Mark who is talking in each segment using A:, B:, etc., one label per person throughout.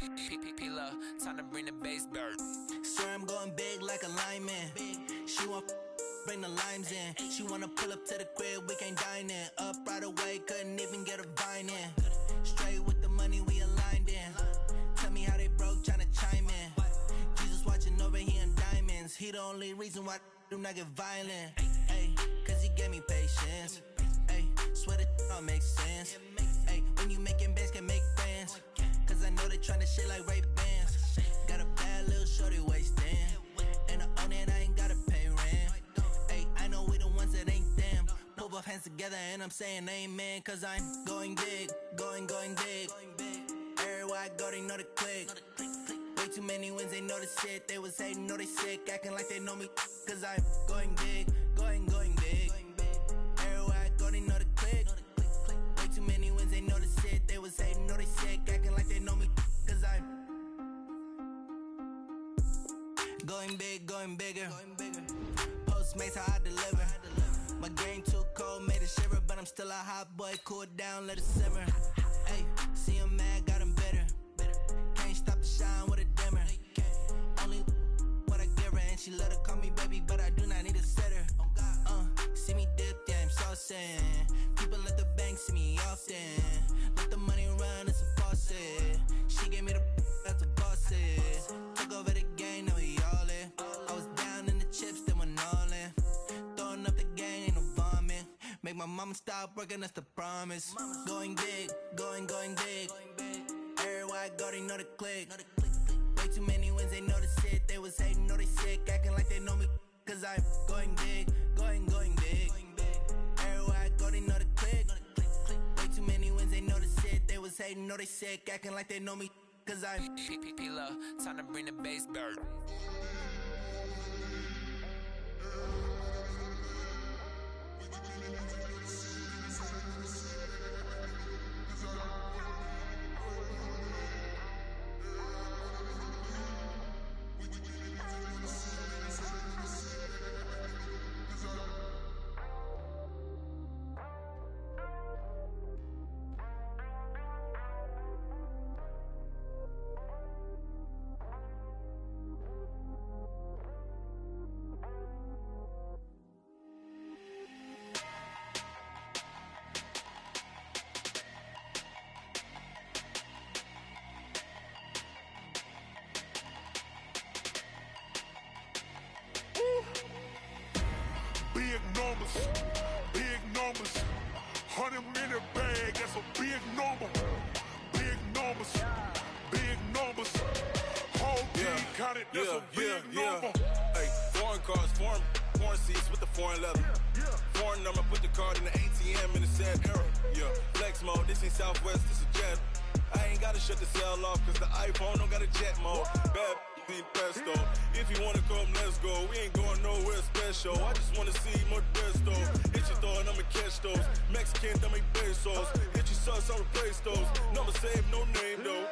A: P-P-P-Love, time to bring the bass bird.
B: Swear I'm going big like a lineman. She want bring the limes in. She wanna pull up to the crib, we can't dine in. Up right away, couldn't even get a vine in. Straight with the money, we aligned in. Tell me how they broke, tryna chime in. Jesus watching over, he in diamonds. He the only reason why I do not get violent. Ay, cause he gave me patience. Ay, swear that all makes sense. Ay, when you making bands, can make friends. Cause I know they tryna shit like Ray-Bans. Got a bad little shorty wasting. And I own it, I ain't gotta pay rent. Ay, I know we the ones that ain't them. Put both hands together and I'm saying amen. Cause I'm going big, going big. Everywhere I go, they know the click. Way too many wins, they know the shit. They was hating, know they sick, acting like they know me. Cause I'm going big, going big. Everywhere I go, they know the click. Way too many wins, they know the shit. They was hating, know they sick, acting like they know me. Cause I'm going big, going bigger. Postmates how I deliver. My game too cold, made it shiver. But I'm still a hot boy, cool it down, let it simmer. Hey, see him mad, got him bitter. Can't stop the shine with a dimmer. Only what I give her, and she let her call me baby, but I do not need a sitter. See me dip, yeah, I'm saucing. People at the bank see me often. Let the money run, it's a faucet. She gave me the that's a boss it. Took over the game, now we all in. I was down in the chips, then went all in. Throwing up the gang, ain't no vomit. Make my mama stop working, that's the promise. Going big, going big. Everywhere I go, they know the click. Way too many wins, they know the shit. They was hating, know they sick, acting like they know me. Cause I'm going big, going big. Everywhere I go, they know the click. Way too many wins, they know the shit. They was hating, know they sick, acting like they know me. Cause I'm
A: P-P-P-Love, time to bring the bass bird.
C: Big numbers, 100-minute bag, that's a big number. Big numbers, whole team counted, that's a big number.
D: Hey, foreign cars, foreign seats with the foreign leather. Foreign number, put the card in the ATM in the sad era. Yeah, flex mode, this ain't Southwest, this a jet. I ain't gotta shut the cell off, cause the iPhone don't got a jet mode. Bad need pesto. If you wanna come, let's go. We ain't going nowhere special. I just wanna see more desto. Hit your thought, I'ma catch those. Mexican, I make pesos. Hit your sauce, I'll replace those. Number saved, no name though.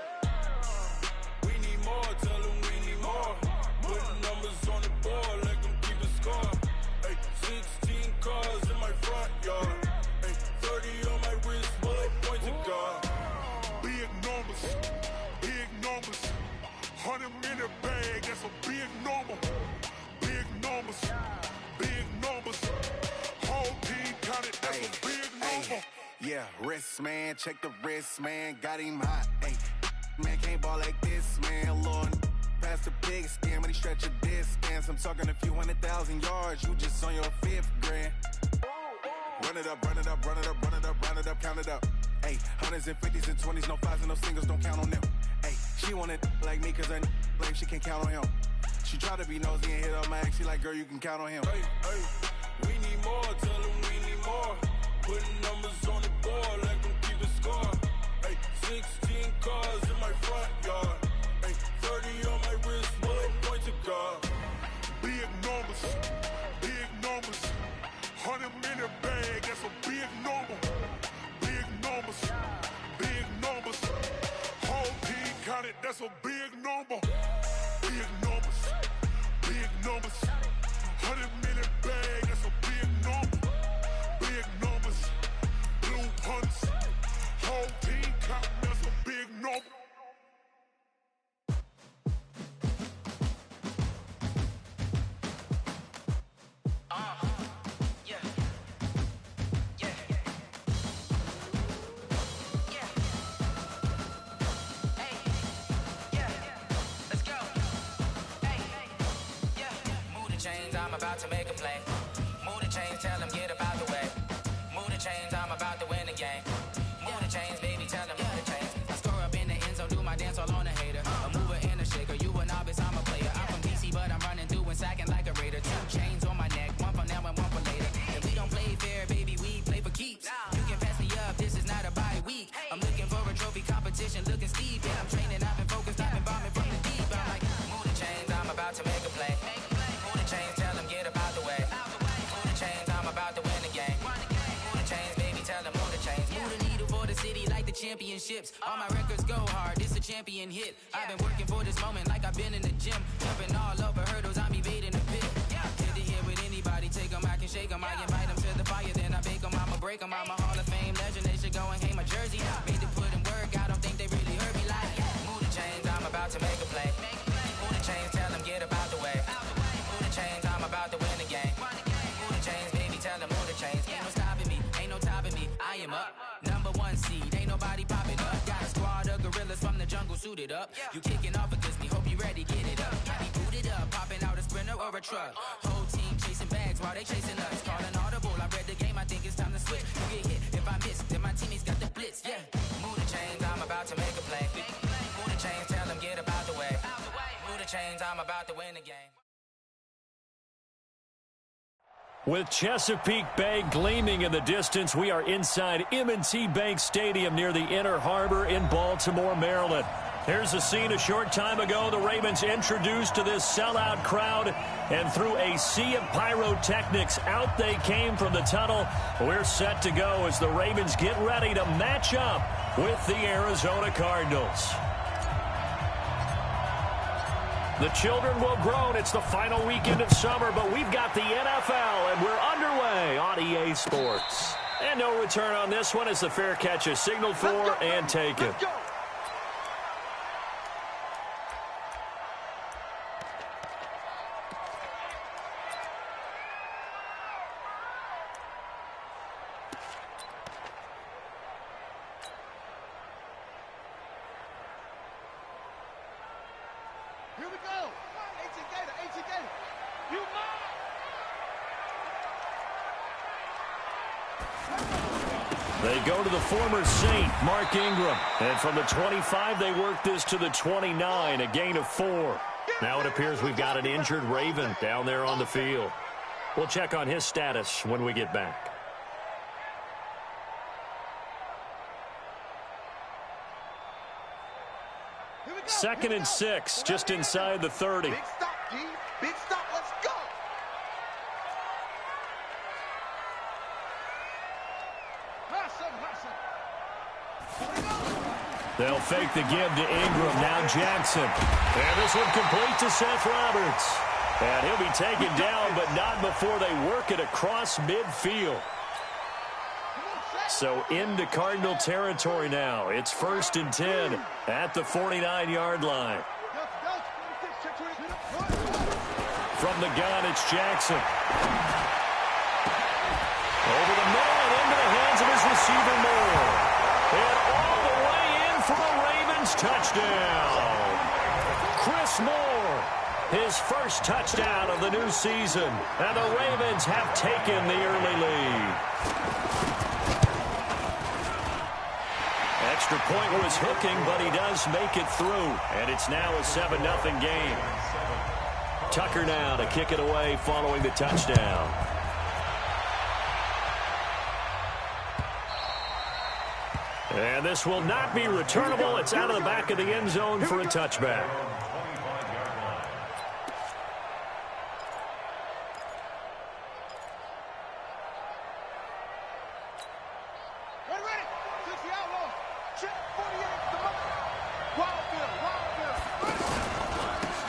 D: We need more, tell them we need more. Putting numbers on the board, let them keep the score. Ay, 16 cars in my front yard. Ay, 30 on my wrist, bullet point to God.
C: Big numbers, 100-minute bag, that's a big number. Big numbers, whole team counted, that's a big number.
E: Yeah, wrist man, check the wrist man, got him hot. Ay, man can't ball like this, man. Lord, past the pig skin, when he stretch a distance. I'm talking a few 100,000 yards, you just on your 5th grand. Run it up, count it up. Ay, hundreds and 50s and 20s, no 5s and no singles, don't count on them. Ay, she want it like me, cause her blame, she can't count on him. She try to be nosy and hit up my ex, she like, girl, you can count on him.
D: Hey, we need more, tell them we need more. Putting numbers on the board, let them keep the score. Hey, 16 cars in my front yard. Hey, 30 on my wrist, bullet point to God.
C: Big numbers, 100-minute bag, that's a big number. Big numbers, whole team counted, that's a big number. Big numbers, 100-minute bag, that's a big number. Big numbers, blue punts, whole team counting, that's a big number.
F: about to make a play. Move the chains, tell them get about the way. Move the chains, I'm about to win the game. Move the chains, baby, tell them move the chains. I score up in the end zone, do my dance all on a hater. A mover and a shaker, you a novice, I'm a player. I'm from DC, but I'm running through and sacking like a raider. 2 chains on my neck, one for now and one for later. And we don't play fair, baby, we play for keeps. You can pass me up, this is not a bye week. I'm looking for a trophy competition, looking steep. Yeah, I'm training, I've been focused, I've been bombing from the deep. I'm like, move the chains, I'm about to make a play. Move the chains, tell them get about the way. Move the chains, I'm about to win the game. Move the chains, baby, tell them move the chains. Move the needle for the city like the championships. All my records go hard, this a champion hit. I've been working for this moment like I've been in the gym. Jumping all over hurdles, I'm evading the pit. Hit the hit with anybody, take them, I can shake them. I invite them to the fire, then I bake them. I'ma break them, I'm a Hall of Fame legend. They should go and hang my jersey. Made to put in work, I don't think they really heard me like. Move the chains, I'm about to make a play. Move the chains, tell them get about the way. Move the chains, I'm about to win the game. Move the chains, baby, tell them move the chains. Ain't no stopping me, ain't no topping me. I am up, #1 seed, ain't nobody popping up. Got a squad of gorillas from the jungle suited up. You kicking off against me, hope you ready, get it up. I be booted up, popping out a Sprinter or a truck. Whole team chasing bags while they chasing us. Calling audible, I read the game, I think it's time to switch. You get hit, if I miss, then my teammates got the blitz, yeah. Move the chains, I'm about to make a play. Move the chains, tell them get about the way. Move the chains, I'm about to win the game.
G: With Chesapeake Bay gleaming in the distance, we are inside M&T Bank Stadium near the Inner Harbor in Baltimore, Maryland. Here's a scene a short time ago. The Ravens introduced to this sellout crowd, and through a sea of pyrotechnics, out they came from the tunnel. We're set to go as the Ravens get ready to match up with the Arizona Cardinals. The children will groan. It's the final weekend of summer, but we've got the NFL, and we're underway on EA Sports. And no return on this one as the fair catch is signaled for and taken.
C: Here we go. 18 Gator. You
G: They go to the former Saint, Mark Ingram. And from the 25, they work this to the 29, a gain of 4. Now it appears we've got an injured Raven down there on the field. We'll check on his status when we get back. Second and 6, just inside the 30.
C: Big stop, G. Big stop. Let's go.
G: They'll fake the give to Ingram. Now Jackson. And this one complete to Seth Roberts. And he'll be taken down, but not before they work it across midfield. So into Cardinal territory now. It's 1st and 10 at the 49-yard line. From the gun, it's Jackson. Over the middle and into the hands of his receiver, Moore. And all the way in for a Ravens touchdown. Chris Moore, his first touchdown of the new season. And the Ravens have taken the early lead. Extra point was hooking, but he does make it through. And it's now a 7-0 game. Tucker now to kick it away following the touchdown. And this will not be returnable. It's out of the back of the end zone for a touchback.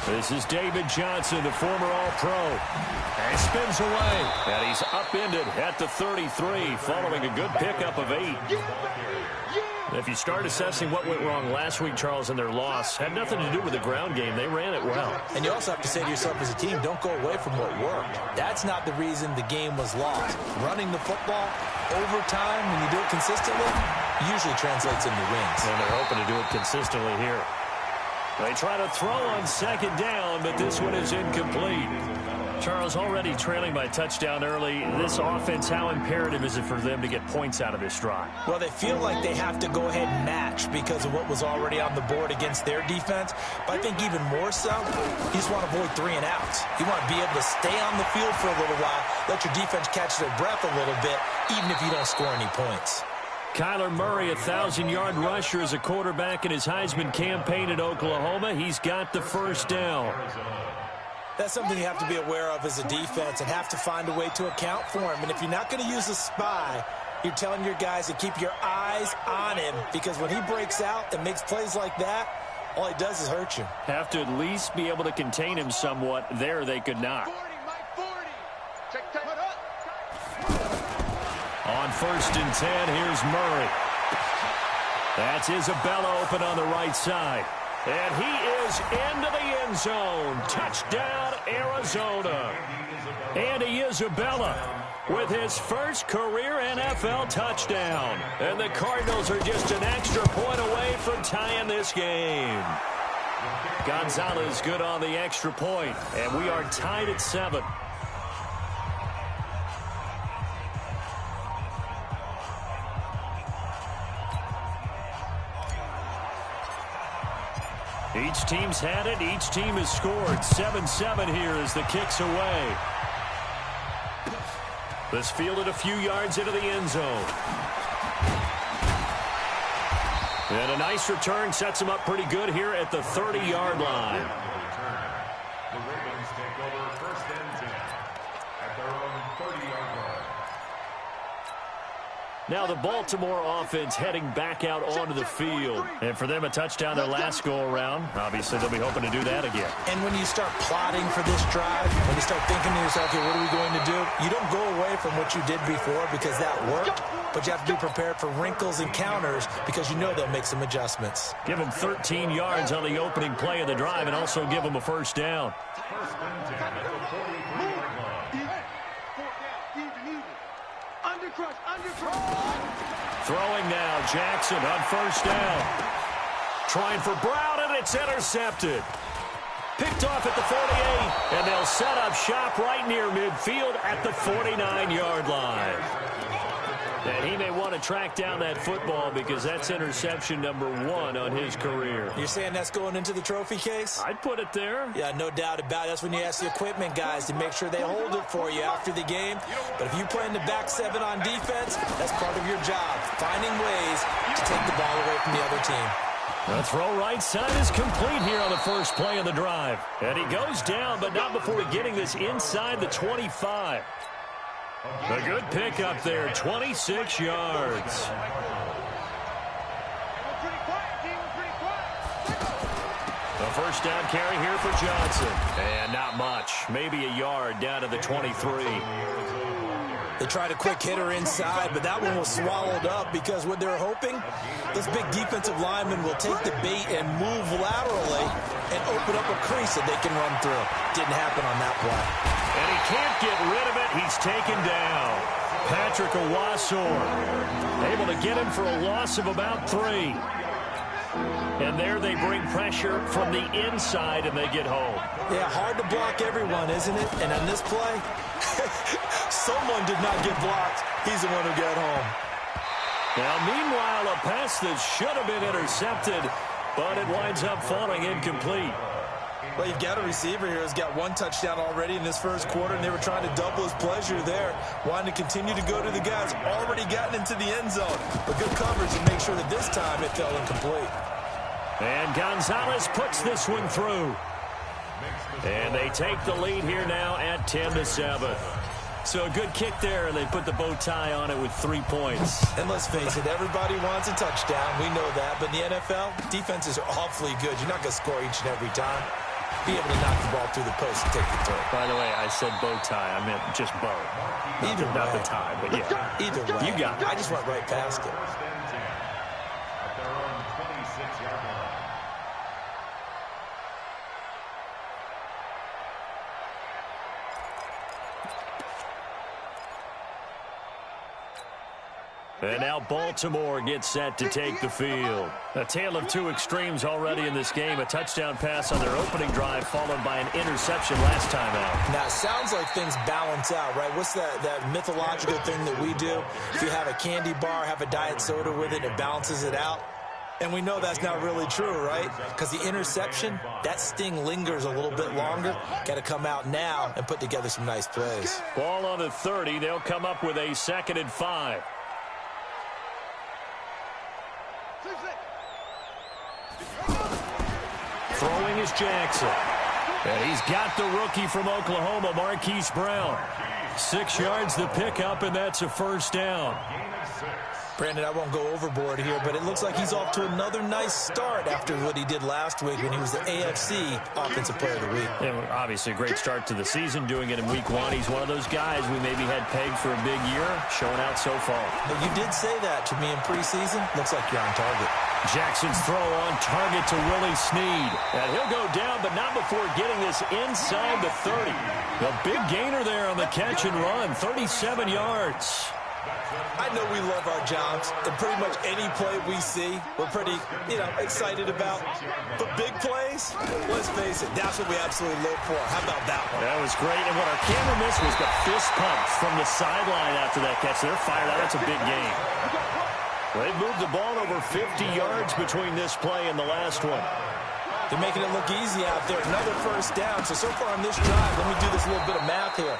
G: This is David Johnson, the former All-Pro. And spins away. And he's upended at the 33 following a good pickup of 8. If you start assessing what went wrong last week, Charles, in their loss, had nothing to do with the ground game. They ran it well.
H: And you also have to say to yourself as a team, don't go away from what worked. That's not the reason the game was lost. Running the football over time, when you do it consistently, usually translates into wins.
G: And they're hoping to do it consistently here. They try to throw on 2nd down, but this one is incomplete. Charles, already trailing by a touchdown early. This offense, how imperative is it for them to get points out of this drive?
H: Well, they feel like they have to go ahead and match because of what was already on the board against their defense. But I think even more so, you just want to avoid 3 and outs. You want to be able to stay on the field for a little while, let your defense catch their breath a little bit, even if you don't score any points.
G: Kyler Murray, 1,000-yard rusher as a quarterback in his Heisman campaign at Oklahoma. He's got the first down.
H: That's something you have to be aware of as a defense and have to find a way to account for him. And if you're not going to use a spy, you're telling your guys to keep your eyes on him, because when he breaks out and makes plays like that, all he does is hurt you.
G: Have to at least be able to contain him somewhat. There they could not. On 1st and 10, here's Murray. That's Isabella open on the right side. And he is into the end zone. Touchdown, Arizona. Andy Isabella with his first career NFL touchdown. And the Cardinals are just an extra point away from tying this game. Gonzalez good on the extra point, and we are tied at 7. Each team's had it. Each team has scored. 7-7 here as the kick's away. This fielded a few yards into the end zone. And a nice return sets him up pretty good here at the 30-yard line.
C: The Ravens take over 1st and 10 at their own 30-yard line.
G: Now the Baltimore offense heading back out onto the field. And for them, a touchdown their last go-around. Obviously, they'll be hoping to do that again.
H: And when you start plotting for this drive, when you start thinking to yourself, okay, what are we going to do? You don't go away from what you did before because that worked, but you have to be prepared for wrinkles and counters because you know they'll make some adjustments.
G: Give them 13 yards on the opening play of the drive and also give them a first down.
C: 1st and 10 at the 43-yard line.
G: Throwing now, Jackson on 1st down. Trying for Brown, and it's intercepted. Picked off at the 48, and they'll set up shop right near midfield at the 49-yard line. And he may want to track down that football because that's interception number 1 on his career.
H: You're saying that's going into the trophy case?
G: I'd put it there.
H: Yeah, no doubt about it. That's when you ask the equipment guys to make sure they hold it for you after the game. But if you play in the back 7 on defense, that's part of your job, finding ways to take the ball away from the other team.
G: The throw right side is complete here on the first play of the drive. And he goes down, but not before getting this inside the 25. A good pickup there, 26 yards. The first down carry here for Johnson. And not much, maybe a yard down to the 23.
H: They tried a quick hitter inside, but that one was swallowed up because what they're hoping, this big defensive lineman will take the bait and move laterally and open up a crease that they can run through. Didn't happen on that play.
G: And he can't get rid of it. He's taken down. Patrick Owasor able to get him for a loss of about 3. And there they bring pressure from the inside, and they get home.
H: Yeah, hard to block everyone, isn't it? And on this play, someone did not get blocked. He's the one who got home.
G: Now, meanwhile, a pass that should have been intercepted, but it winds up falling incomplete.
H: Well, you've got a receiver here who's got 1 touchdown already in this first quarter, and they were trying to double his pleasure there, wanting to continue to go to the guys already gotten into the end zone. But good coverage to make sure that this time it fell incomplete.
G: And Gonzalez puts this one through. And they take the lead here now at 10-7. So a good kick there, and they put the bow tie on it with 3 points.
H: And let's face it, everybody wants a touchdown. We know that. But in the NFL, defenses are awfully good. You're not going to score each and every time. Be able to knock the ball through the post and take the throw.
G: By the way, I said bow tie. I meant just bow.
H: Either way.
G: Not the tie, but yeah.
H: Either way.
G: You got it.
H: I just went right past it.
C: At their own 26-yard line.
G: And now Baltimore gets set to take the field. A tale of two extremes already in this game. A touchdown pass on their opening drive followed by an interception last time out.
H: Now, it sounds like things balance out, right? What's that mythological thing that we do? If you have a candy bar, have a diet soda with it, it balances it out. And we know that's not really true, right? Because the interception, that sting lingers a little bit longer. Got to come out now and put together some nice plays.
G: Ball on the 30. They'll come up with a 2nd and 5. Throwing is Jackson. And he's got the rookie from Oklahoma, Marquise Brown. 6 yards the pickup, and that's a first down.
H: Brandon, I won't go overboard here, but it looks like he's off to another nice start after what he did last week when he was the AFC Offensive Player of the Week.
G: Yeah, obviously a great start to the season, doing it in week 1. He's one of those guys we maybe had pegged for a big year, showing out so far.
H: But you did say that to me in preseason. Looks like you're on target.
G: Jackson's throw on target to Willie Snead. And he'll go down, but not before getting this inside the 30. A big gainer there on the catch and run, 37 yards.
H: I know we love our jobs, and pretty much any play we see, we're pretty, excited about. But big plays, let's face it, that's what we absolutely live for. How about that one?
G: That was great, and what our camera missed was the fist pumps from the sideline after that catch. They're fired out. That's a big game. They've moved the ball over 50 yards between this play and the last one.
H: They're making it look easy out there. Another first down. So far on this drive, let me do this little bit of math here.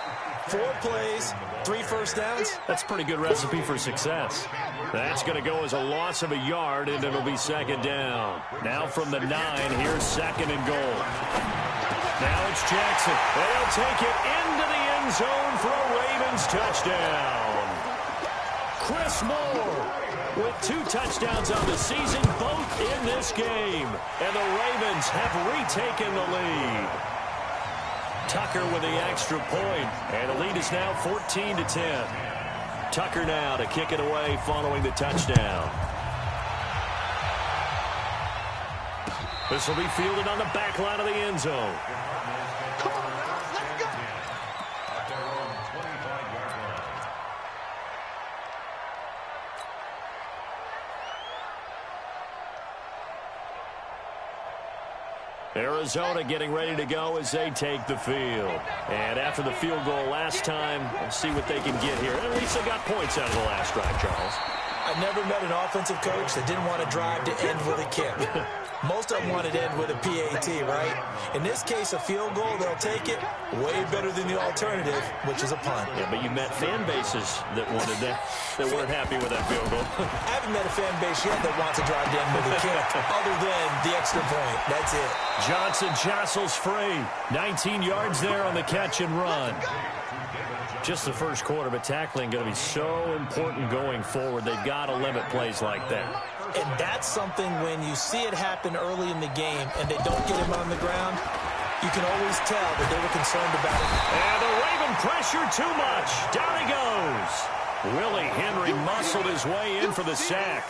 H: 4 plays, 3 first downs.
G: That's a pretty good recipe for success. That's going to go as a loss of a yard, and it'll be 2nd down. Now from the 9, here's 2nd and goal. Now it's Jackson. They'll take it into the end zone for a Ravens touchdown. Chris Moore with 2 touchdowns on the season, both in this game. And the Ravens have retaken the lead. Tucker with the extra point, and the lead is now 14-10. Tucker now to kick it away following the touchdown. This will be fielded on the back line of the end zone. Arizona getting ready to go as they take the field. And after the field goal last time, we'll see what they can get here. At least they got points out of the last drive, Charles.
H: I never met an offensive coach that didn't want to drive to end with a kick. Most of them wanted to end with a PAT, right? In this case, a field goal, they'll take it way better than the alternative, which is a punt.
G: Yeah, but you met fan bases that wanted that weren't happy with that field goal.
H: I haven't met a fan base yet that wants to drive to end with a kick, other than the extra point. That's it.
G: Johnson jostles free. 19 yards there on the catch and run. Just the first quarter, but tackling going to be so important going forward. They've got to limit plays like that.
H: And that's something when you see it happen early in the game and they don't get him on the ground, you can always tell that they were concerned about it.
G: And the Raven pressure too much. Down he goes. Willie Henry muscled his way in for the sack.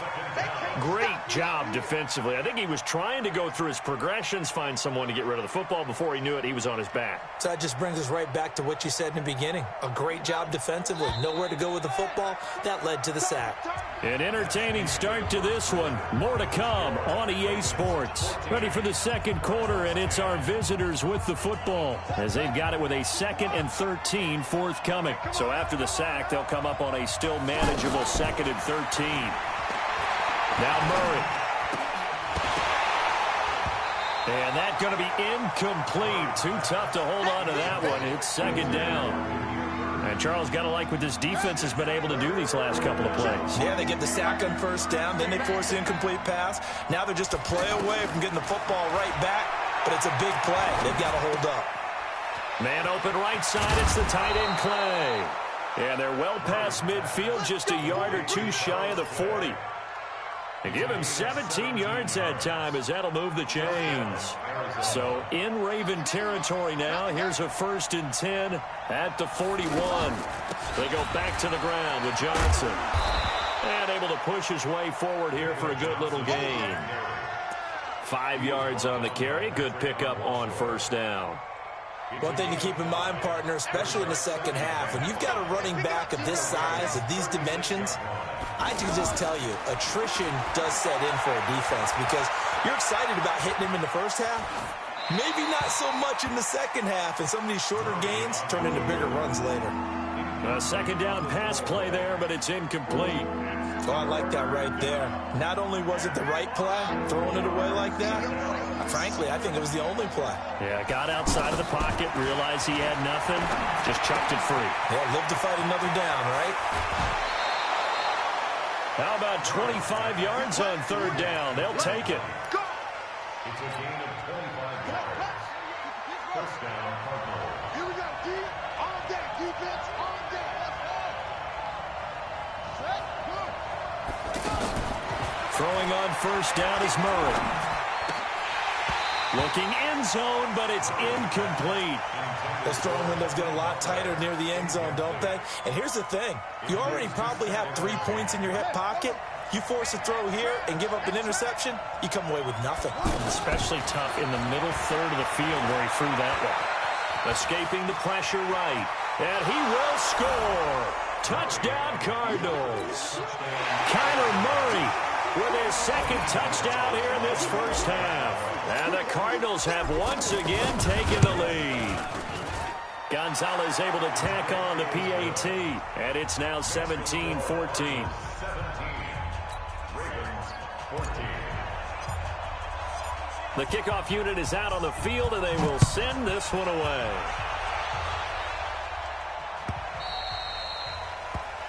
G: Great job defensively. I think he was trying to go through his progressions, find someone to get rid of the football. Before he knew it, he was on his back.
H: So that just brings us right back to what you said in the beginning. A great job defensively. Nowhere to go with the football. That led to the sack.
G: An entertaining start to this one. More to come on EA Sports. Ready for the second quarter, and it's our visitors with the football as they've got it with a 2nd and 13 forthcoming. So after the sack, they'll come up on a still manageable 2nd and 13. Now Murray. And that's going to be incomplete. Too tough to hold on to that one. It's 2nd down. And Charles, got to like what this defense has been able to do these last couple of plays.
H: Yeah, they get the sack on first down, then they force the incomplete pass. Now they're just a play away from getting the football right back, but it's a big play. They've got to hold up.
G: Man open right side, it's the tight end Clay. And they're well past midfield, just a yard or two shy of the 40. They give him 17 yards that time as that'll move the chains. So in Raven territory now, here's a 1st and 10 at the 41. They go back to the ground with Johnson. And able to push his way forward here for a good little gain. 5 yards on the carry. Good pickup on first down.
H: One thing to keep in mind, partner, especially in the second half, when you've got a running back of this size, of these dimensions, I can just tell you, attrition does set in for a defense because you're excited about hitting him in the first half. Maybe not so much in the second half, and some of these shorter gains turn into bigger runs later.
G: A second down pass play there, but it's incomplete.
H: Oh, I like that right there. Not only was it the right play, throwing it away like that, frankly, I think it was the only play.
G: Yeah, got outside of the pocket, realized he had nothing, just chucked it free.
H: Yeah, live to fight another down, right?
G: How about 25 yards on third down? They'll take it.
C: It's a gain of 25 yards. First down, Cardinals. Here we go, D. On deck, defense, on deck. Set, go.
G: Throwing on first down is Murray. Looking end zone, but it's incomplete.
H: Those throwing windows get a lot tighter near the end zone, don't they? And here's the thing. You already probably have 3 points in your hip pocket. You force a throw here and give up an interception, you come away with nothing.
G: Especially tough in the middle third of the field where he threw that one. Escaping the pressure right. And he will score. Touchdown, Cardinals. Kyler Murray with his second touchdown here in this first half. And the Cardinals have once again taken the lead. Gonzalez able to tack on the PAT. And it's now 17-14. The kickoff unit is out on the field, and they will send this one away.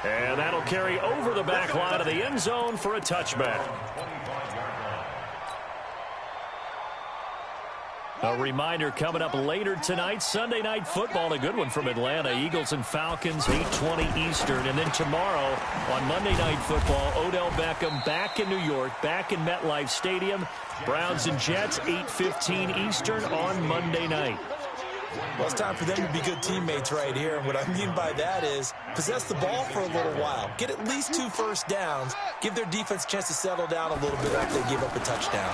G: And that'll carry over the back line of the end zone for a touchback. A reminder coming up later tonight, Sunday Night Football, a good one from Atlanta. Eagles and Falcons, 8:20 Eastern. And then tomorrow on Monday Night Football, Odell Beckham back in New York, back in MetLife Stadium. Browns and Jets, 8:15 Eastern on Monday night.
H: Well, it's time for them to be good teammates right here. And what I mean by that is possess the ball for a little while. Get at least 2 first downs. Give their defense a chance to settle down a little bit after they give up a touchdown.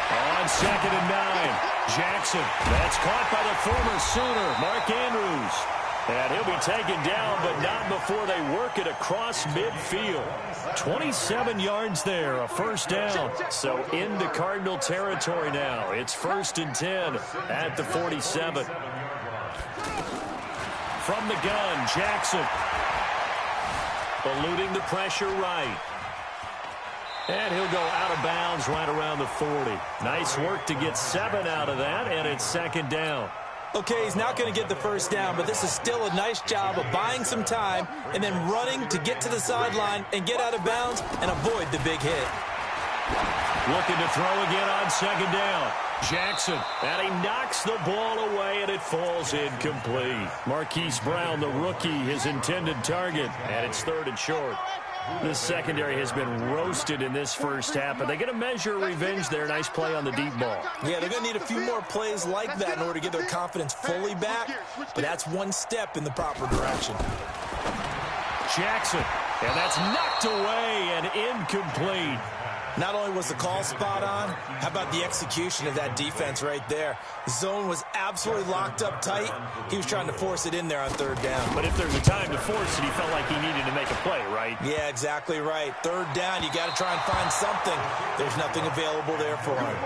G: On 2nd and 9, Jackson. That's caught by the former Sooner, Mark Andrews. And he'll be taken down, but not before they work it across midfield. 27 yards there, a first down. So into Cardinal territory now. It's 1st and 10 at the 47. From the gun, Jackson. Eluding the pressure right. And he'll go out of bounds right around the 40. Nice work to get 7 out of that, and it's 2nd down.
H: Okay, he's not going to get the first down, but this is still a nice job of buying some time and then running to get to the sideline and get out of bounds and avoid the big hit.
G: Looking to throw again on 2nd down. Jackson, and he knocks the ball away, and it falls incomplete. Marquise Brown, the rookie, his intended target, and it's 3rd and short. This secondary has been roasted in this first half, but they're going to measure revenge there. Nice play on the deep ball.
H: Yeah, they're going to need a few more plays like that in order to get their confidence fully back, but that's one step in the proper direction.
G: Jackson, and that's knocked away and incomplete.
H: Not only was the call spot on, how about the execution of that defense right there? The zone was absolutely locked up tight. He was trying to force it in there on 3rd down.
G: But if there's a time to force it, he felt like he needed to make a play, right?
H: Yeah, exactly right. 3rd down, you got to try and find something. There's nothing available there for him.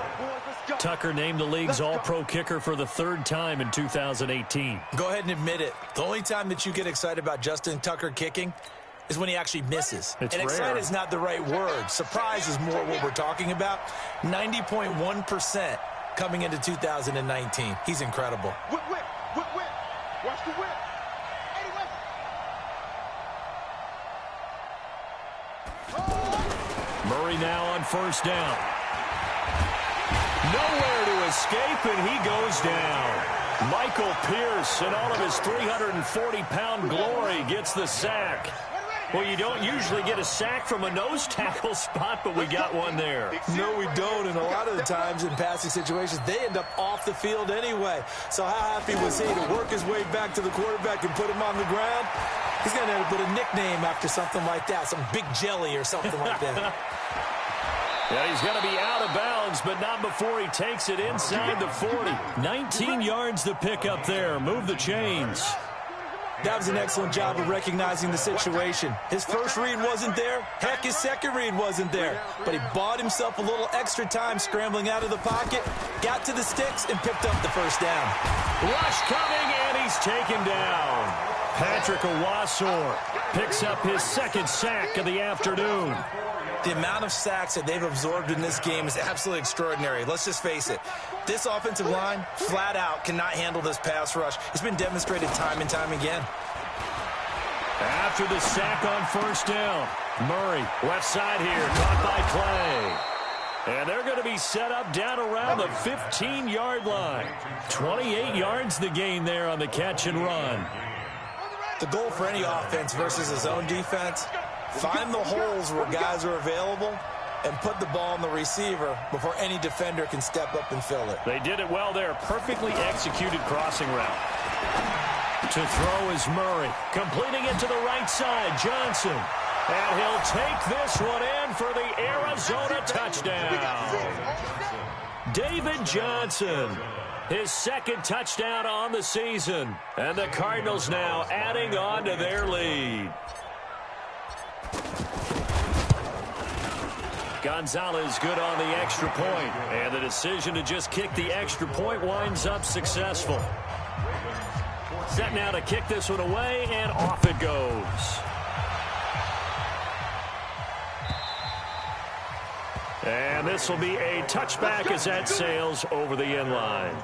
G: Tucker named the league's all-pro kicker for the 3rd time in 2018.
H: Go ahead and admit it. The only time that you get excited about Justin Tucker kicking is when he actually misses.
G: It's
H: and
G: rare.
H: excited is not the right word. Surprise is more what we're talking about. 90.1% coming into 2019. He's incredible.
C: Whip, whip, whip, whip. Watch the whip.
G: Murray now on 1st down. Nowhere to escape, and he goes down. Michael Pierce, in all of his 340-pound glory, gets the sack. Well, you don't usually get a sack from a nose tackle spot, but we got one there.
H: No, we don't, and a lot of the times in passing situations, they end up off the field anyway. So how happy was he to work his way back to the quarterback and put him on the ground? He's going to end up with a nickname after something like that, some Big Jelly or something like that.
G: Yeah, he's going to be out of bounds, but not before he takes it inside the 40. 19 yards to pick up there. Move the chains.
H: That was an excellent job of recognizing the situation. His first read wasn't there. Heck, his second read wasn't there. But he bought himself a little extra time scrambling out of the pocket, got to the sticks, and picked up the first down.
G: Rush coming, and he's taken down. Patrick Owasor picks up his second sack of the afternoon.
H: The amount of sacks that they've absorbed in this game is absolutely extraordinary. Let's just face it. This offensive line, flat out, cannot handle this pass rush. It's been demonstrated time and time again.
G: After the sack on first down, Murray, left side here, caught by Clay. And they're going to be set up down around the 15-yard line. 28 yards the gain there on the catch and run.
H: The goal for any offense versus his own defense, find the holes where guys are available and put the ball on the receiver before any defender can step up and fill it.
G: They did it well there. Perfectly executed crossing route. To throw is Murray. Completing it to the right side, Johnson. And he'll take this one in for the Arizona touchdown. David Johnson, his second touchdown on the season. And the Cardinals now adding on to their lead. Gonzalez good on the extra point, and the decision to just kick the extra point winds up successful. Set now to kick this one away, and off it goes. And this will be a touchback as that sails over the end line.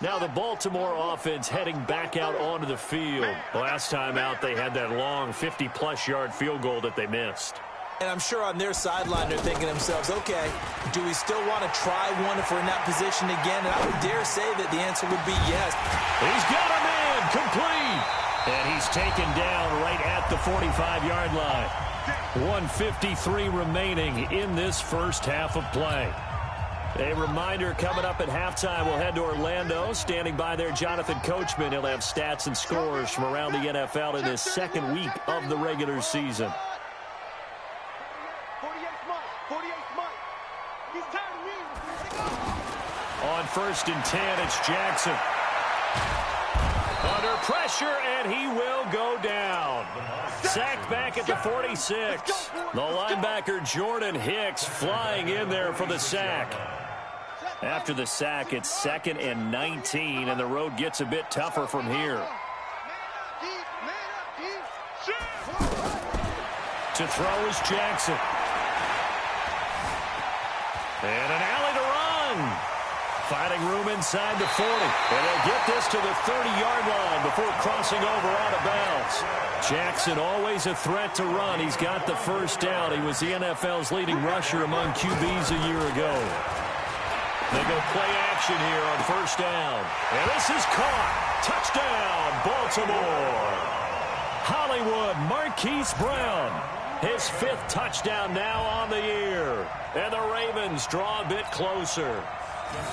G: Now the Baltimore offense heading back out onto the field. Last time out, they had that long 50-plus yard field goal that they missed.
H: And I'm sure on their sideline they're thinking to themselves, okay, do we still want to try one if we're in that position again? And I would dare say that the answer would be yes.
G: He's got a man, complete. And he's taken down right at the 45-yard line. 1:53 remaining in this first half of play. A reminder coming up at halftime, we'll head to Orlando. Standing by there, Jonathan Coachman. He'll have stats and scores from around the NFL in his second week of the regular season. On 1st and 10, it's Jackson. Under pressure, and he will go down. Sacked back at the 46. The linebacker Jordan Hicks flying in there for the sack. After the sack, it's 2nd and 19, and the road gets a bit tougher from here. To throw is Jackson. And an alley to run. Finding room inside the 40. And they'll get this to the 30-yard line before crossing over out of bounds. Jackson always a threat to run. He's got the first down. He was the NFL's leading rusher among QBs a year ago. They go play action here on first down. And this is caught. Touchdown, Baltimore. Hollywood Marquise Brown. His 5th touchdown now on the year. And the Ravens draw a bit closer.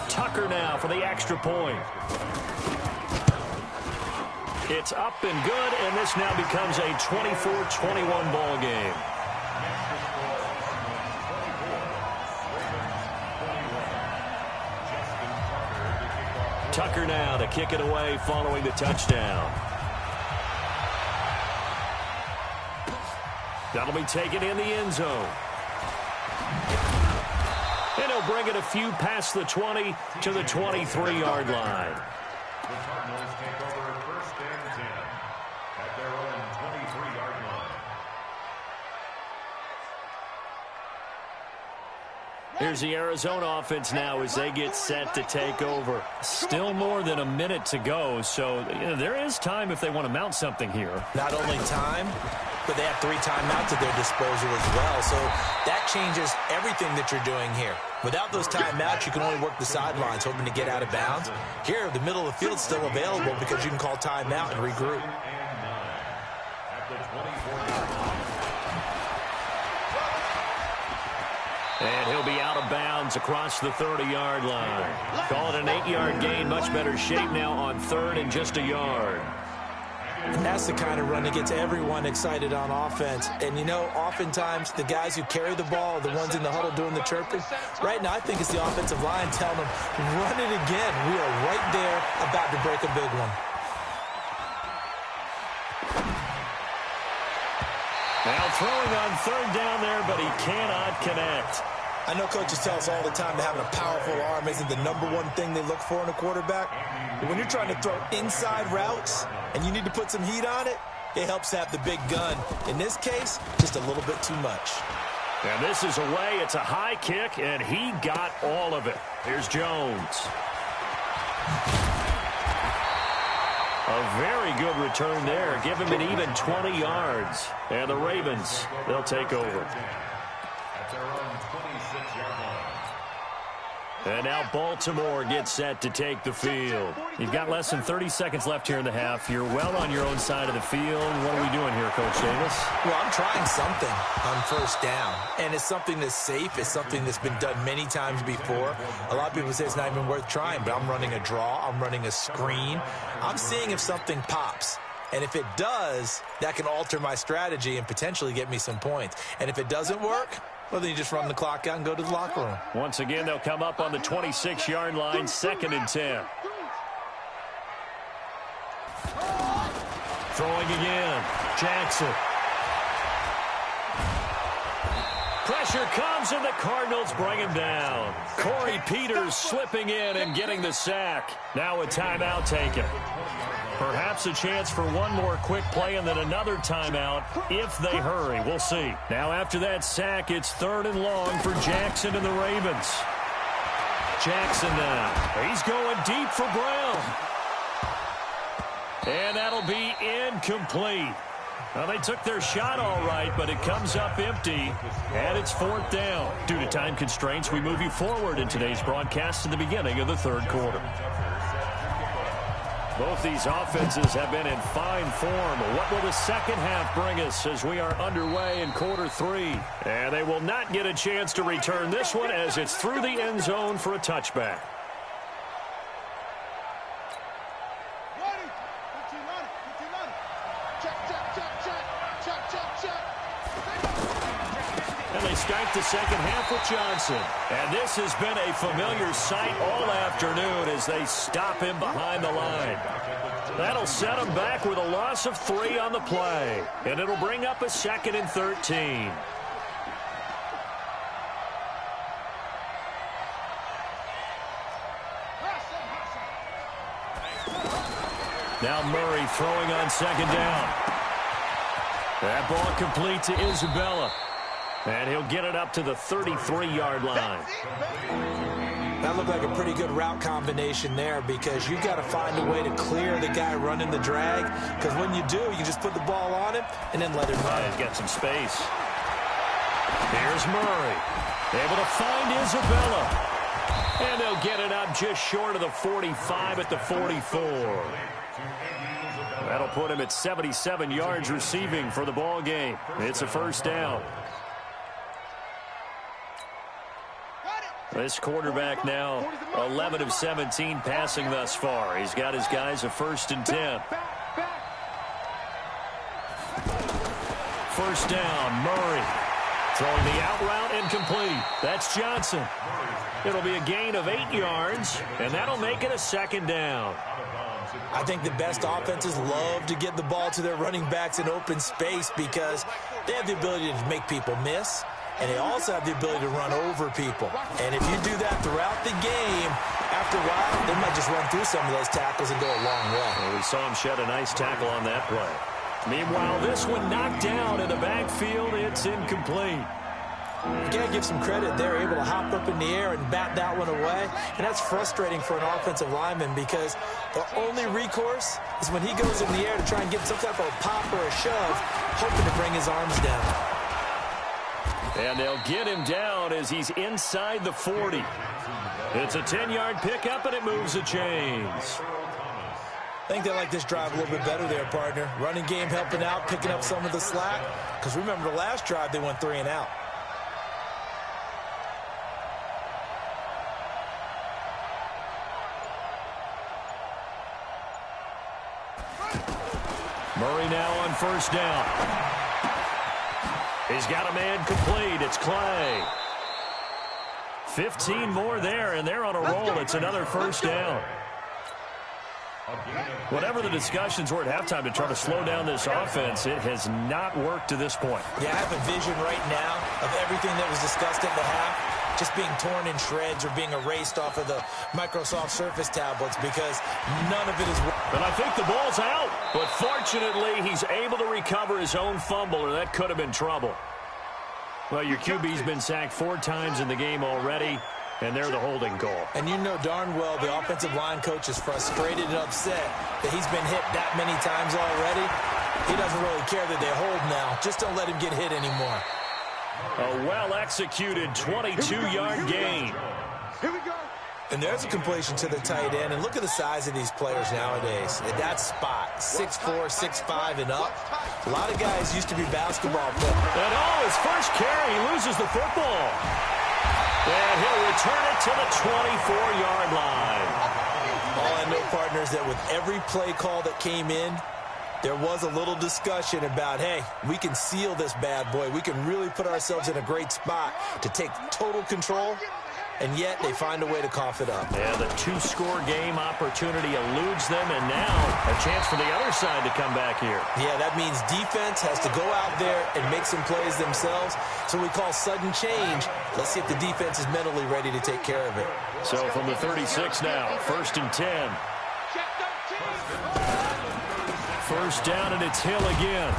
G: Tucker now for the extra point. It's up and good, and this now becomes a 24-21 ball game. Tucker now to kick it away following the touchdown. That'll be taken in the end zone. And he'll bring it a few past the 20 to the 23-yard line.
C: The Cardinals take over 1st and 10 at their own 23-yard line.
G: Here's the Arizona offense now as they get set to take over. Still more than a minute to go, so there is time if they want to mount something here.
H: Not only time, but they have 3 timeouts at their disposal as well, so that changes everything that you're doing here. Without those timeouts, you can only work the sidelines, hoping to get out of bounds. Here, the middle of the field's still available because you can call timeout and regroup.
G: And he'll be out of bounds across the 30-yard line. Call it an 8-yard gain. Much better shape now on 3rd and just a yard.
H: And that's the kind of run that gets everyone excited on offense. And, you know, oftentimes the guys who carry the ball are the ones in the huddle doing the chirping. Right now, I think it's the offensive line telling them, run it again. We are right there about to break a big one.
G: Now throwing on 3rd down there, but he cannot connect.
H: I know coaches tell us all the time that having a powerful arm isn't the #1 thing they look for in a quarterback. But when you're trying to throw inside routes and you need to put some heat on it, it helps have the big gun. In this case, just a little bit too much.
G: And this is away. It's a high kick, and he got all of it. Here's Jones. A very good return there. Give him an even 20 yards. And the Ravens, they'll take over.
C: At their own 26-yard line.
G: And now Baltimore gets set to take the field. You've got less than 30 seconds left here in the half. You're well on your own side of the field. What are we doing here, Coach Davis?
H: Well, I'm trying something on 1st down. And it's something that's safe. It's something that's been done many times before. A lot of people say it's not even worth trying, but I'm running a draw. I'm running a screen. I'm seeing if something pops. And if it does, that can alter my strategy and potentially get me some points. And if it doesn't work, well, then you just run the clock out and go to the locker room.
G: Once again, they'll come up on the 26-yard line, 2nd and 10. Throwing again, Jackson. Pressure comes, and the Cardinals bring him down. Corey Peters slipping in and getting the sack. Now a timeout taken. Perhaps a chance for one more quick play and then another timeout if they hurry. We'll see. Now after that sack, it's 3rd and long for Jackson and the Ravens. Jackson now. He's going deep for Brown. And that'll be incomplete. Well, they took their shot all right, but it comes up empty, and it's 4th down. Due to time constraints, we move you forward in today's broadcast to the beginning of the 3rd quarter. Both these offenses have been in fine form. What will the second half bring us as we are underway in quarter 3? And they will not get a chance to return this one as it's through the end zone for a touchback. And they start the second half with Johnson. And this has been a familiar sight all afternoon as they stop him behind the line. That'll set him back with a loss of 3 on the play. And it'll bring up a 2nd and 13. Now Murray throwing on 2nd down. That ball complete to Isabella. And he'll get it up to the 33-yard line.
H: That looked like a pretty good route combination there because you've got to find a way to clear the guy running the drag. Because when you do, you just put the ball on him and then let him run.
G: He's got some space. Here's Murray. Able to find Isabella. And they'll get it up just short of the 45 at the 44. That'll put him at 77 yards receiving for the ball game. It's a 1st down. This quarterback now 11 of 17 passing thus far. He's got his guys a 1st and 10. 1st down, Murray. Throwing the out route incomplete. That's Johnson. It'll be a gain of 8 yards, and that'll make it a 2nd down.
H: I think the best offenses love to get the ball to their running backs in open space because they have the ability to make people miss. And they also have the ability to run over people. And if you do that throughout the game, after a while, they might just run through some of those tackles and go a long way.
G: Well, we saw him shed a nice tackle on that play. Meanwhile, this one knocked down in the backfield. It's incomplete.
H: You got to give some credit. They're able to hop up in the air and bat that one away. And that's frustrating for an offensive lineman because the only recourse is when he goes in the air to try and get some type of a pop or a shove, hoping to bring his arms down.
G: And they'll get him down as he's inside the 40. It's a 10-yard pickup, and it moves the chains.
H: I think they like this drive a little bit better there, partner. Running game helping out, picking up some of the slack. Because remember, the last drive, they went 3 and out.
G: Murray now on first down. He's got a man complete. It's Clay. 15 more there, and they're on a roll. It's another first down. Whatever the discussions were at halftime to try to slow down this offense, it has not worked to this point.
H: Yeah, I have a vision right now of everything that was discussed at the half just being torn in shreds or being erased off of the Microsoft Surface tablets because none of it is working.
G: And I think the ball's out. But fortunately, he's able to recover his own fumble, or that could have been trouble. Well, your QB's been sacked 4 times in the game already, and they're the holding call.
H: And you know darn well the offensive line coach is frustrated and upset that he's been hit that many times already. He doesn't really care that they hold now. Just don't let him get hit anymore.
G: A well-executed 22-yard gain.
C: Here we go.
H: And there's a completion to the tight end. And look at the size of these players nowadays. At that spot, 6'4", 6'5", and up. A lot of guys used to be basketball players.
G: And his first carry, he loses the football. And he'll return it to the 24-yard line.
H: All I know, partners, that with every play call that came in, there was a little discussion about, hey, we can seal this bad boy. We can really put ourselves in a great spot to take total control, and yet they find a way to cough it up.
G: Yeah, the 2-score game opportunity eludes them, and now a chance for the other side to come back here.
H: Yeah, that means defense has to go out there and make some plays themselves. So we call sudden change. Let's see if the defense is mentally ready to take care of it.
G: So from the 36 now, 1st and 10. First down, and it's Hill again.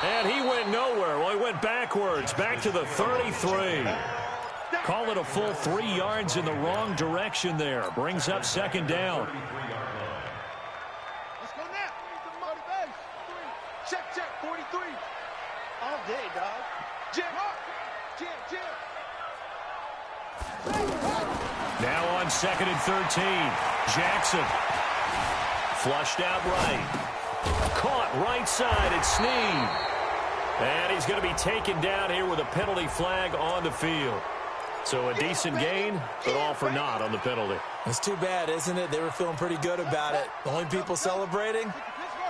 G: And he went nowhere. Well, he went backwards, back to the 33. Call it a full 3 yards in the wrong direction there. Brings up 2nd down.
C: Let's go now. Check, 43. All day, dog. Jam.
G: Now on 2nd and 13. Jackson. Flushed out right. Caught right side. It's Snead. And he's going to be taken down here with a penalty flag on the field. So a decent gain, but all for naught on the penalty.
H: It's too bad, isn't it? They were feeling pretty good about it. The only people celebrating,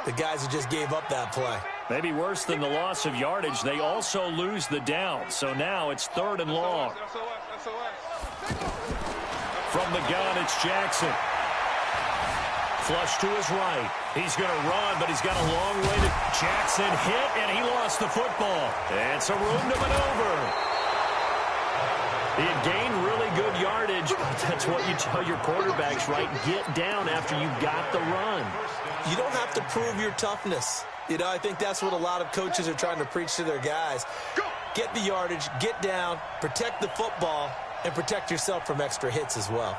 H: the guys who just gave up that play.
G: Maybe worse than the loss of yardage, they also lose the down. So now it's 3rd and long. From the gun, it's Jackson. Flush to his right. He's going to run, but he's got a long way to... Jackson hit, and he lost the football. And some room to maneuver. He had gained really good yardage. That's what you tell your quarterbacks, right? Get down after you got the run.
H: You don't have to prove your toughness. You know, I think that's what a lot of coaches are trying to preach to their guys. Get the yardage, get down, protect the football, and protect yourself from extra hits as well.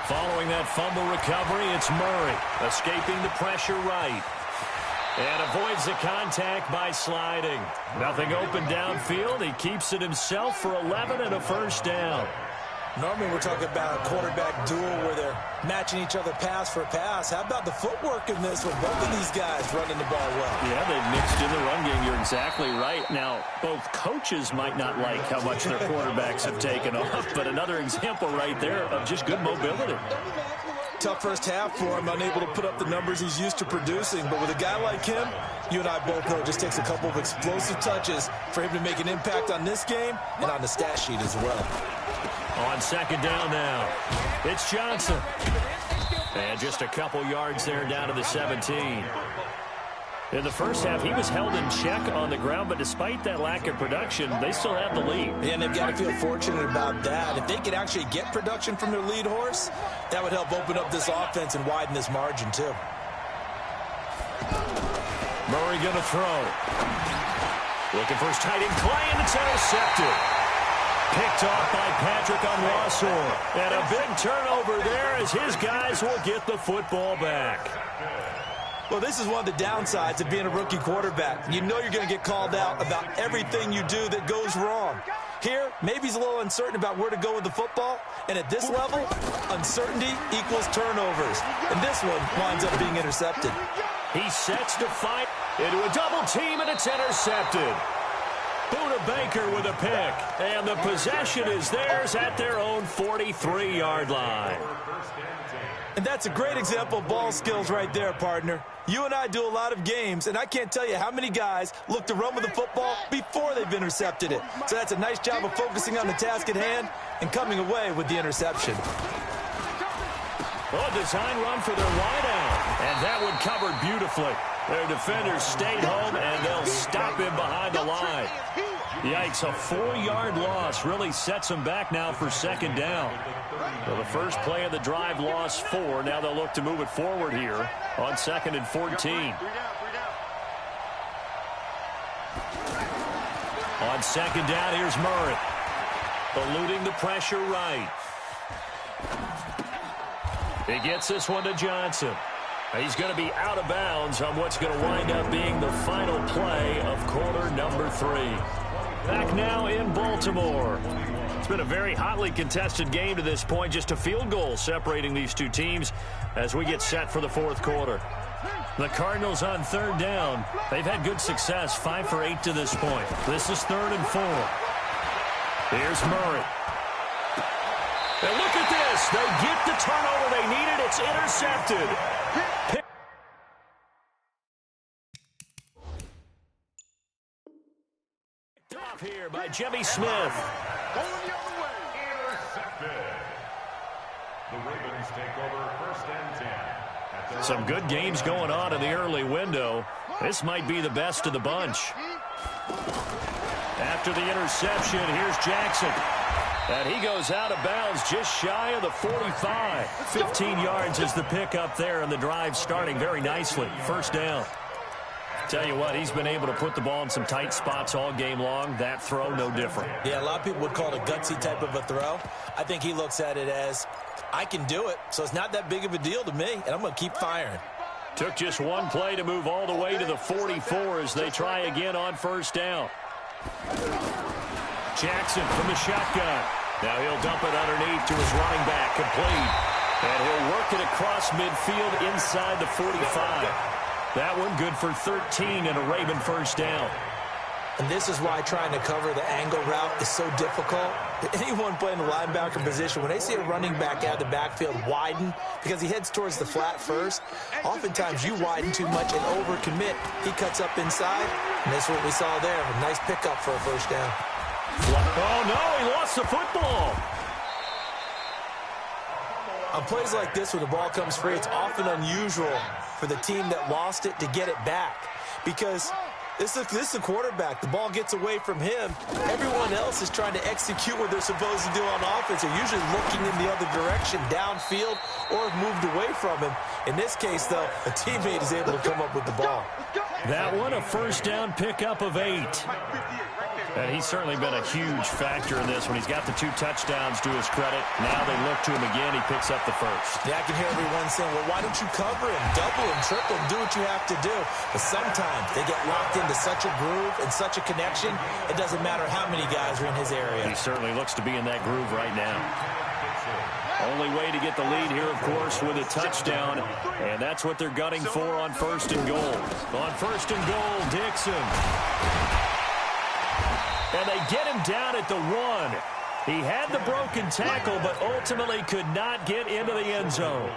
G: Following that fumble recovery, it's Murray, escaping the pressure right. And avoids the contact by sliding. Nothing open downfield. He keeps it himself for 11 and a first down.
H: Normally we're talking about a quarterback duel where they're matching each other pass for pass. How about the footwork in this one? Both of these guys running the ball well.
G: Yeah, they've mixed in the run game. You're exactly right. Now, both coaches might not like how much their quarterbacks have taken off, but another example right there of just good mobility.
H: Tough first half for him, unable to put up the numbers he's used to producing. But with a guy like him, you and I both know it just takes a couple of explosive touches for him to make an impact on this game and on the stat sheet as well.
G: On 2nd down now, it's Johnson. And just a couple yards there down to the 17. In the first half, he was held in check on the ground, but despite that lack of production, they still have the lead.
H: Yeah, and they've got to feel fortunate about that. If they could actually get production from their lead horse, that would help open up this offense and widen this margin, too.
G: Murray going to throw. Looking for his tight end, Clay, and it's intercepted. Picked off by Patrick Onwuasor. And a big turnover there as his guys will get the football back.
H: Well, this is one of the downsides of being a rookie quarterback. You know you're going to get called out about everything you do that goes wrong. Here, maybe he's a little uncertain about where to go with the football. And at this level, uncertainty equals turnovers. And this one winds up being intercepted.
G: He sets to fight into a double team, and it's intercepted. Buda Baker with a pick. And the possession is theirs at their own 43-yard line.
H: And that's a great example of ball skills right there, partner. You and I do a lot of games, and I can't tell you how many guys look to run with the football before they've intercepted it. So that's a nice job of focusing on the task at hand and coming away with the interception.
G: Well, a design run for their wideout, and that one covered beautifully. Their defenders stayed home, and they'll stop him behind the line. Yikes, a 4-yard loss really sets them back now for second down. So the first play of the drive lost 4. Now they'll look to move it forward here on 2nd and 14. On second down, here's Murray. Eluding the pressure right. He gets this one to Johnson. He's going to be out of bounds on what's going to wind up being the final play of quarter number 3. Back now in Baltimore. It's been a very hotly contested game to this point. Just a field goal separating these two teams as we get set for the fourth quarter. The Cardinals on third down. They've had good success, 5 for 8 to this point. This is 3rd and 4. Here's Murray. And look at this. They get the turnover they needed. It's intercepted. Picked off here by Jimmy Smith.
C: Going the other way. Intercepted. The Ravens take over 1st and 10.
G: Some good games going on in the early window. This might be the best of the bunch. After the interception, here's Jackson. And he goes out of bounds just shy of the 45. 15 yards is the pickup there, and the drive starting very nicely. First down. Tell you what, he's been able to put the ball in some tight spots all game long. That throw, no different.
H: Yeah, a lot of people would call it a gutsy type of a throw. I think he looks at it as, I can do it, so it's not that big of a deal to me, and I'm going to keep firing.
G: Took just one play to move all the way to the 44 as they try again on first down. Jackson from the shotgun. Now he'll dump it underneath to his running back, complete. And he'll work it across midfield inside the 45. That one good for 13 and a Raven first down.
H: And this is why trying to cover the angle route is so difficult. Anyone playing the linebacker position, when they see a running back out of the backfield widen, because he heads towards the flat first, oftentimes you widen too much and overcommit. He cuts up inside, and that's what we saw there. A nice pickup for a first down.
G: Oh, no, he lost the football.
H: On plays like this, when the ball comes free, it's often unusual for the team that lost it to get it back, because this is the quarterback. The ball gets away from him. Everyone else is trying to execute what they're supposed to do on offense. They're usually looking in the other direction, downfield, or have moved away from him. In this case, though, a teammate is able to come up with the ball.
G: That one, a first down pickup of 8. And he's certainly been a huge factor in this when he's got the 2 touchdowns to his credit. Now they look to him again. He picks up the first.
H: Yeah, I can hear everyone saying, well, why don't you cover him, double him, triple him, do what you have to do. But sometimes they get locked into such a groove and such a connection, it doesn't matter how many guys are in his area.
G: He certainly looks to be in that groove right now. Only way to get the lead here, of course, with a touchdown. And that's what they're gunning for on 1st and goal. On 1st and goal, Dixon. And they get him down at the 1. He had the broken tackle, but ultimately could not get into the end zone.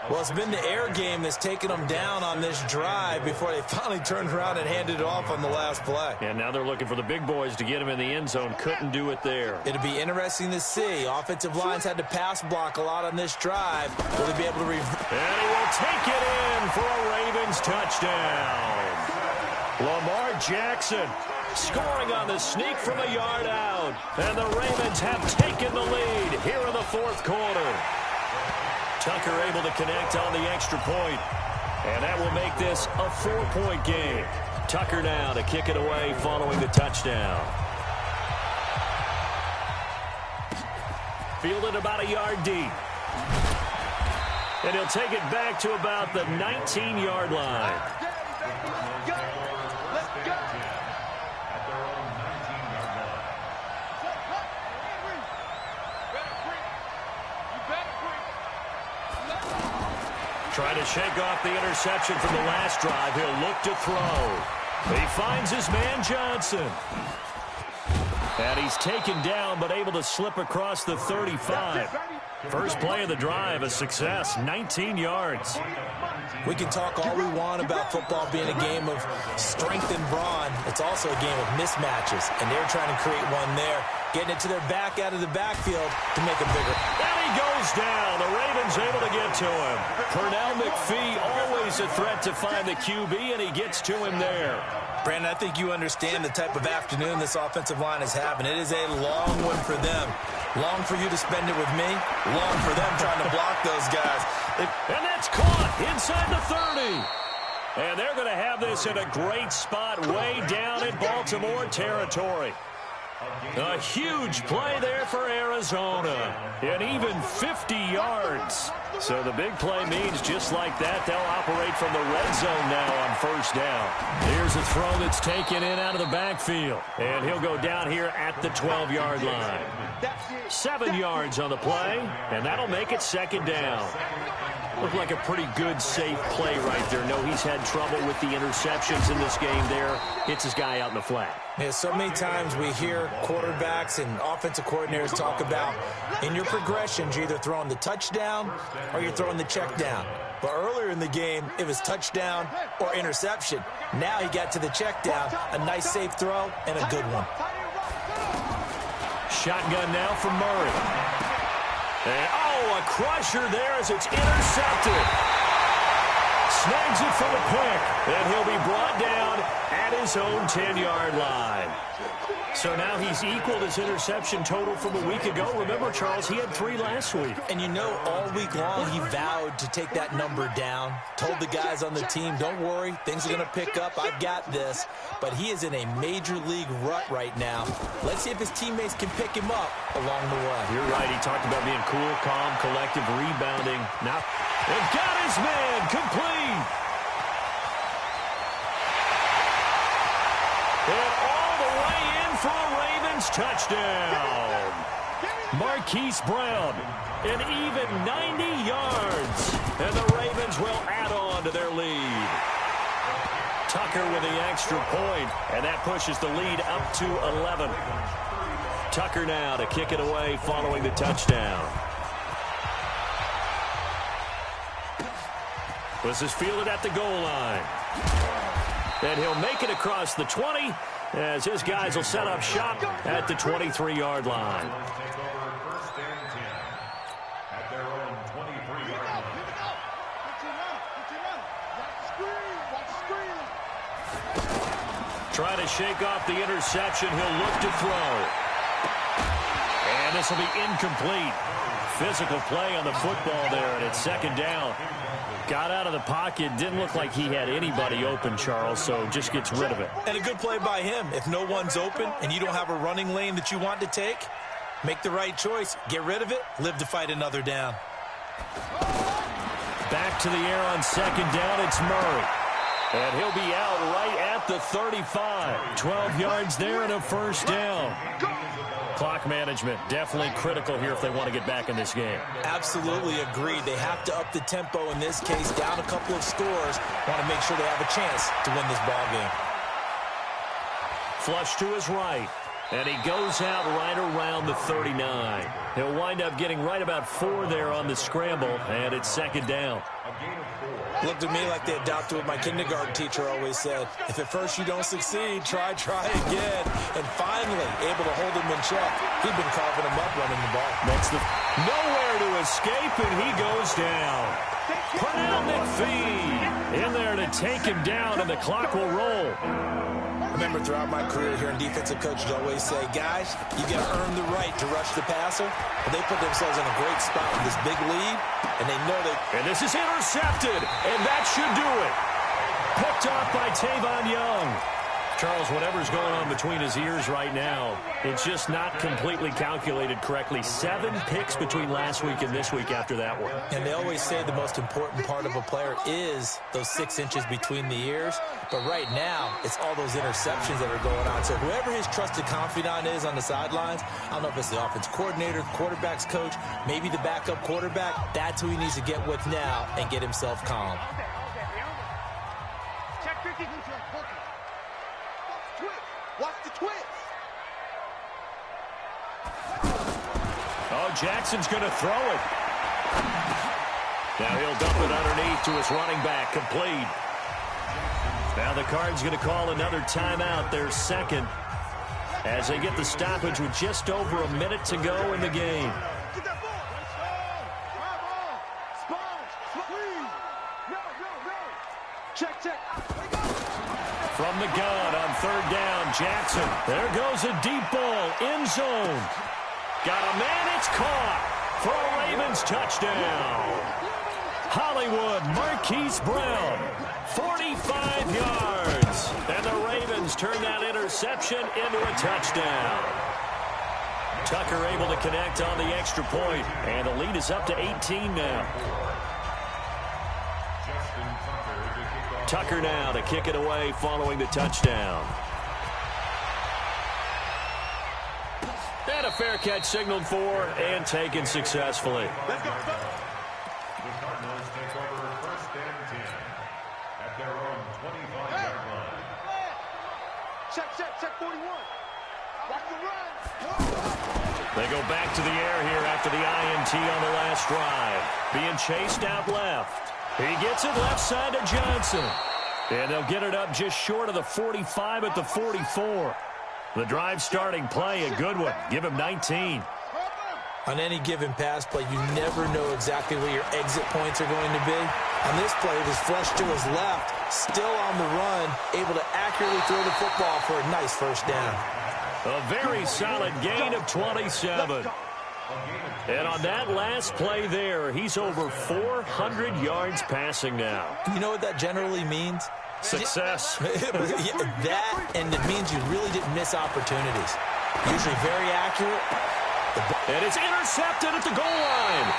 H: Well, it's been the air game that's taken them down on this drive before they finally turned around and handed it off on the last play.
G: And now they're looking for the big boys to get him in the end zone. Couldn't do it there.
H: It'll be interesting to see. Offensive lines had to pass block a lot on this drive. Will they be able to
G: And he will take it in for a Ravens touchdown. Lamar Jackson scoring on the sneak from a yard out. And the Ravens have taken the lead here in the fourth quarter. Tucker able to connect on the extra point. And that will make this a 4-point game. Tucker now to kick it away following the touchdown. Fielded about a yard deep. And he'll take it back to about the 19-yard line. Trying to shake off the interception from the last drive. He'll look to throw. He finds his man Johnson. And he's taken down but able to slip across the 35. First play of the drive, a success, 19 yards.
H: We can talk all we want about football being a game of strength and brawn. It's also a game of mismatches, and they're trying to create one there, getting it to their back out of the backfield to make it bigger.
G: And he goes down. The Ravens able to get to him. Pernell McPhee, always a threat to find the QB, and he gets to him there.
H: Brandon, I think you understand the type of afternoon this offensive line is having. It is a long one for them. Long for you to spend it with me. Long for them trying to block those guys.
G: And that's caught inside the 30. And they're going to have this in a great spot way down in Baltimore territory. A huge play there for Arizona. And even 50 yards. So the big play means just like that, they'll operate from the red zone now on first down. Here's a throw that's taken in out of the backfield. And he'll go down here at the 12-yard line. 7 yards on the play, and that'll make it second down. Looked like a pretty good, safe play right there. No, he's had trouble with the interceptions in this game there. Hits his guy out in the flat.
H: Yeah, so many times we hear quarterbacks and offensive coordinators talk about in your progressions, you're either throwing the touchdown or you're throwing the check down. But earlier in the game, it was touchdown or interception. Now he got to the check down, a nice safe throw, and a good one.
G: Shotgun now for Murray. And, a crusher there as it's intercepted. Snags it for the pick, and he'll be brought down at his own 10-yard line. So now he's equaled his interception total from a week ago. Remember, Charles, he had 3 last week.
H: And you know, all week long he vowed to take that number down. Told the guys on the team, don't worry, things are going to pick up. I've got this. But he is in a major league rut right now. Let's see if his teammates can pick him up along the way.
G: You're right. He talked about being cool, calm, collective, rebounding. Now, and got his man complete. And all the way in for a Ravens touchdown. Marquise Brown, an even 90 yards. And the Ravens will add on to their lead. Tucker with the extra point, and that pushes the lead up to 11. Tucker now to kick it away following the touchdown. This is fielded at the goal line. And he'll make it across the 20 as his guys will set up shop at the 23-yard line. Trying to shake off the interception. He'll look to throw. And this will be incomplete. Physical play on the football there, and it's second down. Got out of the pocket. Didn't look like he had anybody open, Charles, so just gets rid of it.
H: And a good play by him. If no one's open and you don't have a running lane that you want to take, make the right choice. Get rid of it. Live to fight another down.
G: Back to the air on second down. It's Murray. And he'll be out right at the 35. 12 yards there and a first down. Clock management definitely critical here if they want to get back in this game.
H: Absolutely agreed. They have to up the tempo in this case, down a couple of scores. Want to make sure they have a chance to win this ball game.
G: Flush to his right. And he goes out right around the 39. He'll wind up getting right about 4 there on the scramble, and it's second down.
H: Looked to me like they adopted what my kindergarten teacher always said. If at first you don't succeed, try again. And finally, able to hold him in check. He'd been carving him up running the ball.
G: Makes the nowhere to escape, and he goes down. Pernell McPhee in there to take him down, and the clock will roll.
H: I remember throughout my career here in defensive coaches always say, guys, you got to earn the right to rush the passer. But they put themselves in a great spot with this big lead, and they know they...
G: And this is intercepted, and that should do it. Picked off by Tavon Young. Charles, whatever's going on between his ears right now, it's just not completely calculated correctly. 7 picks between last week and this week after that one.
H: And they always say the most important part of a player is those 6 inches between the ears. But right now, it's all those interceptions that are going on. So whoever his trusted confidant is on the sidelines, I don't know if it's the offense coordinator, the quarterback's coach, maybe the backup quarterback, that's who he needs to get with now and get himself calm.
I: Watch the twist.
G: Oh, Jackson's going to throw it. Now he'll dump it underneath to his running back, complete. Now the Cards going to call another timeout, their second, as they get the stoppage with just over a minute to go in the game. From the gun on third down, Jackson. There goes a deep ball, end zone. Got a man, it's caught for a Ravens touchdown. Hollywood Marquise Brown, 45 yards. And the Ravens turn that interception into a touchdown. Tucker able to connect on the extra point, and the lead is up to 18 now. Tucker now to kick it away following the touchdown. And a fair catch signaled for and taken successfully.
C: Let's go. The Cardinals take over first and 10 at their own 25-yard line.
I: Check 41. Watch the run.
G: They go back to the air here after the INT on the last drive. Being chased out left. He gets it left side to Johnson. And they'll get it up just short of the 45 at the 44. The drive starting play, a good one. Give him 19.
H: On any given pass play, you never know exactly where your exit points are going to be. On this play, it was flushed to his left, still on the run, able to accurately throw the football for a nice first down.
G: A very solid gain of 27. And on that last play there, he's over 400 yards passing now.
H: You know what that generally means?
G: Success.
H: That, and it means you really didn't miss opportunities. Usually very accurate.
G: And it's intercepted at the goal line.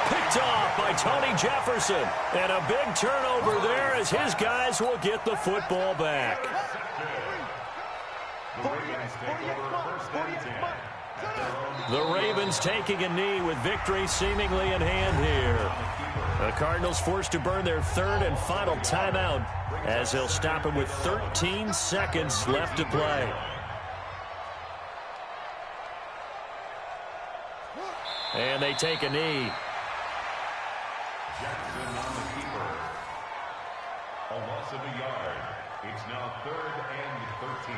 G: Picked off by Tony Jefferson. And a big turnover there as his guys will get the football back. The Ravens taking a knee with victory seemingly in hand here. The Cardinals forced to burn their third and final timeout as they'll stop him with 13 seconds left to play. And they take a knee.
C: Jackson on the keeper. A loss of a yard. It's now 3rd and 13.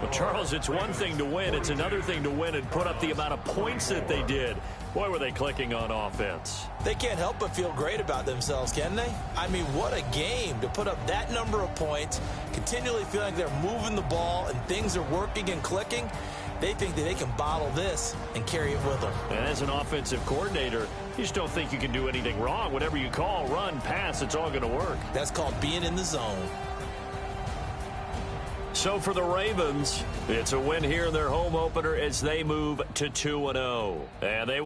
G: Well, Charles, it's one thing to win. It's another thing to win and put up the amount of points that they did. Boy, were they clicking on offense.
H: They can't help but feel great about themselves, can they? I mean, what a game to put up that number of points, continually feeling like they're moving the ball and things are working and clicking. They think that they can bottle this and carry it with them.
G: And as an offensive coordinator, you just don't think you can do anything wrong. Whatever you call, run, pass, it's all going to work.
H: That's called being in the zone.
G: So for the Ravens, it's a win here in their home opener as they move to 2-0. And they will